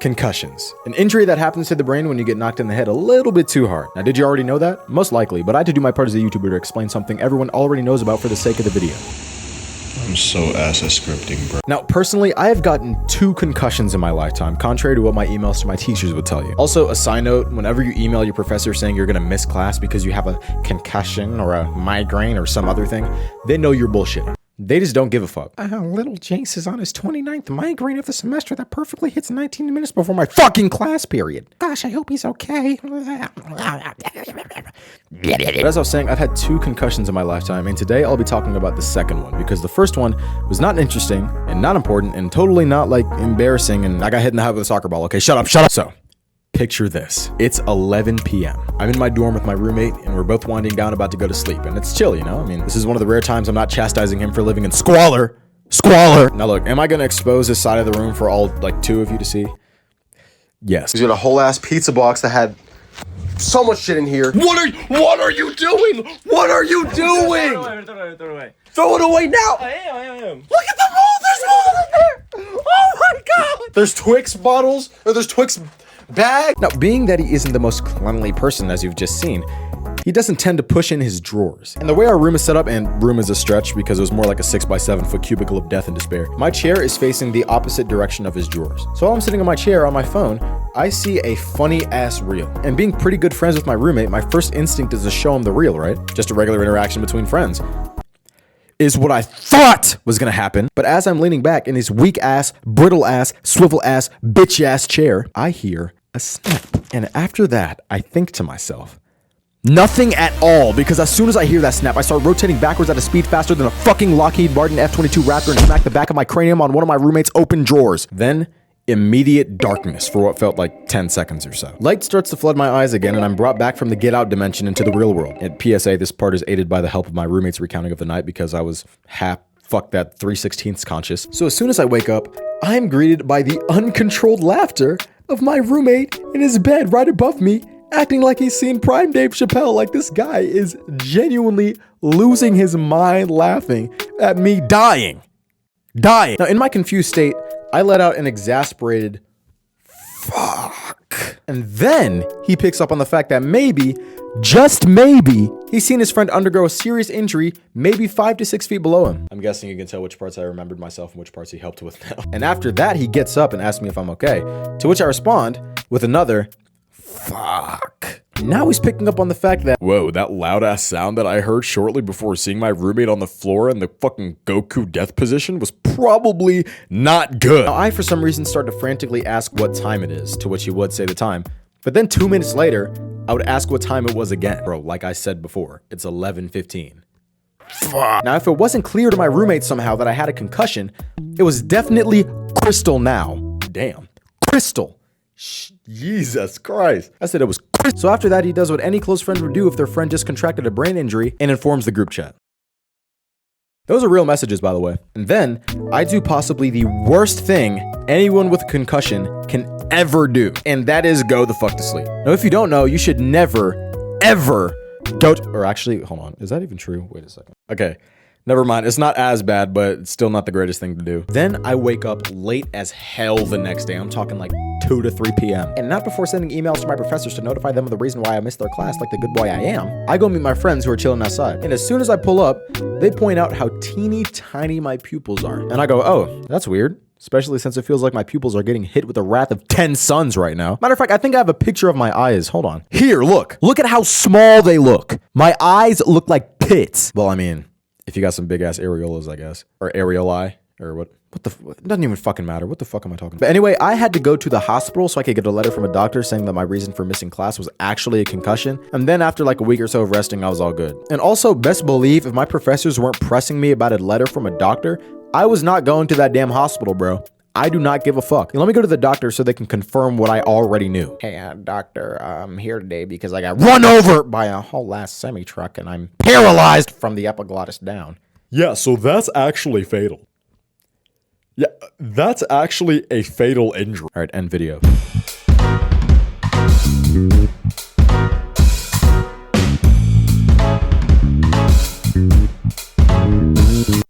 Concussions. An injury that happens to the brain when you get knocked in the head a little bit too hard. Now, did you already know that? Most likely, but I had to do my part as a YouTuber to explain something everyone already knows about for the sake of the video. I'm so ass at scripting, bro. Now, personally, I have gotten 2 concussions in my lifetime, contrary to what my emails to my teachers would tell you. Also, a side note, whenever you email your professor saying you're gonna miss class because you have a concussion or a migraine or some other thing, they know you're bullshitting. They just don't give a fuck. Little Jace is on his 29th migraine of the semester that perfectly hits 19 minutes before my fucking class period. Gosh, I hope he's okay. But as I was saying, I've had 2 concussions in my lifetime, and today I'll be talking about the second one, because the first one was not interesting, and not important, and totally not, like, embarrassing, and I got hit in the head with a soccer ball. Okay, shut up. So, picture this. It's 11 p.m. I'm in my dorm with my roommate, and we're both winding down about to go to sleep. And it's chill, you know? I mean, this is one of the rare times I'm not chastising him for living in squalor. Now look, am I gonna expose this side of the room for all, like, 2 of you to see? Yes. He's got a whole ass pizza box that had so much shit in here. What are you doing? What are you doing? Throw it away. Throw it away now. I am. Look at the mold. There's mold in there. Oh my God. There's Twix bottles, or there's Twix bag. Now, being that he isn't the most cleanly person, as you've just seen, he doesn't tend to push in his drawers. And the way our room is set up, and room is a stretch because it was more like a 6x7 foot cubicle of death and despair, my chair is facing the opposite direction of his drawers. So while I'm sitting on my chair on my phone, I see a funny ass reel. And being pretty good friends with my roommate, my first instinct is to show him the reel, right? Just a regular interaction between friends. Is what I thought was gonna happen. But as I'm leaning back in his weak ass, brittle ass, swivel ass, bitch ass chair, I hear a snap. And after that, I think to myself, nothing at all, because as soon as I hear that snap, I start rotating backwards at a speed faster than a fucking Lockheed Martin F-22 Raptor and smack the back of my cranium on one of my roommate's open drawers. Then, immediate darkness for what felt like 10 seconds or so. Light starts to flood my eyes again, and I'm brought back from the get out dimension into the real world. And PSA, this part is aided by the help of my roommate's recounting of the night, because I was fuck that 3/16 conscious. So as soon as I wake up, I'm greeted by the uncontrolled laughter of my roommate in his bed right above me, acting like he's seen prime Dave Chappelle. Like, this guy is genuinely losing his mind laughing at me dying. Now, in my confused state, I let out an exasperated fuck. And then he picks up on the fact that maybe, just maybe, he's seen his friend undergo a serious injury, maybe 5 to 6 feet below him. I'm guessing you can tell which parts I remembered myself and which parts he helped with now. And after that, he gets up and asks me if I'm okay, to which I respond with another fuck. Now he's picking up on the fact that, whoa, that loud ass sound that I heard shortly before seeing my roommate on the floor in the fucking Goku death position was probably not good. Now I, for some reason, start to frantically ask what time it is, to which he would say the time. But then 2 minutes later, I would ask what time it was again. Bro, like I said before, it's 11:15. Fuck. Now, if it wasn't clear to my roommate somehow that I had a concussion, it was definitely crystal now. Damn. Crystal. Jesus Christ. I said it was crystal. So after that, he does what any close friend would do if their friend just contracted a brain injury and informs the group chat. Those are real messages, by the way. And then I do possibly the worst thing anyone with a concussion can ever do, and that is go the fuck to sleep. Now, if you don't know, you should never, ever go to, or actually, hold on, is that even true? Wait a second. Okay, never mind. It's not as bad, but it's still not the greatest thing to do. Then I wake up late as hell the next day. I'm talking like 2 to 3 p.m. And not before sending emails to my professors to notify them of the reason why I missed their class like the good boy I am. I go meet my friends who are chilling outside. And as soon as I pull up, they point out how teeny tiny my pupils are. And I go, oh, that's weird. Especially since it feels like my pupils are getting hit with the wrath of 10 suns right now. Matter of fact, I think I have a picture of my eyes. Hold on. Here, look. Look at how small they look. My eyes look like pits. Well, I mean, if you got some big ass areolas, I guess. Or areoli. Or what the, it doesn't even fucking matter. What the fuck am I talking about? But anyway, I had to go to the hospital so I could get a letter from a doctor saying that my reason for missing class was actually a concussion. And then after like a week or so of resting, I was all good. And also, best believe if my professors weren't pressing me about a letter from a doctor, I was not going to that damn hospital, bro. I do not give a fuck. Let me go to the doctor so they can confirm what I already knew. Hey, doctor, I'm here today because I got run over by a whole ass semi-truck and I'm paralyzed from the epiglottis down. Yeah, so that's actually fatal. Yeah, that's actually a fatal injury. All right, end video.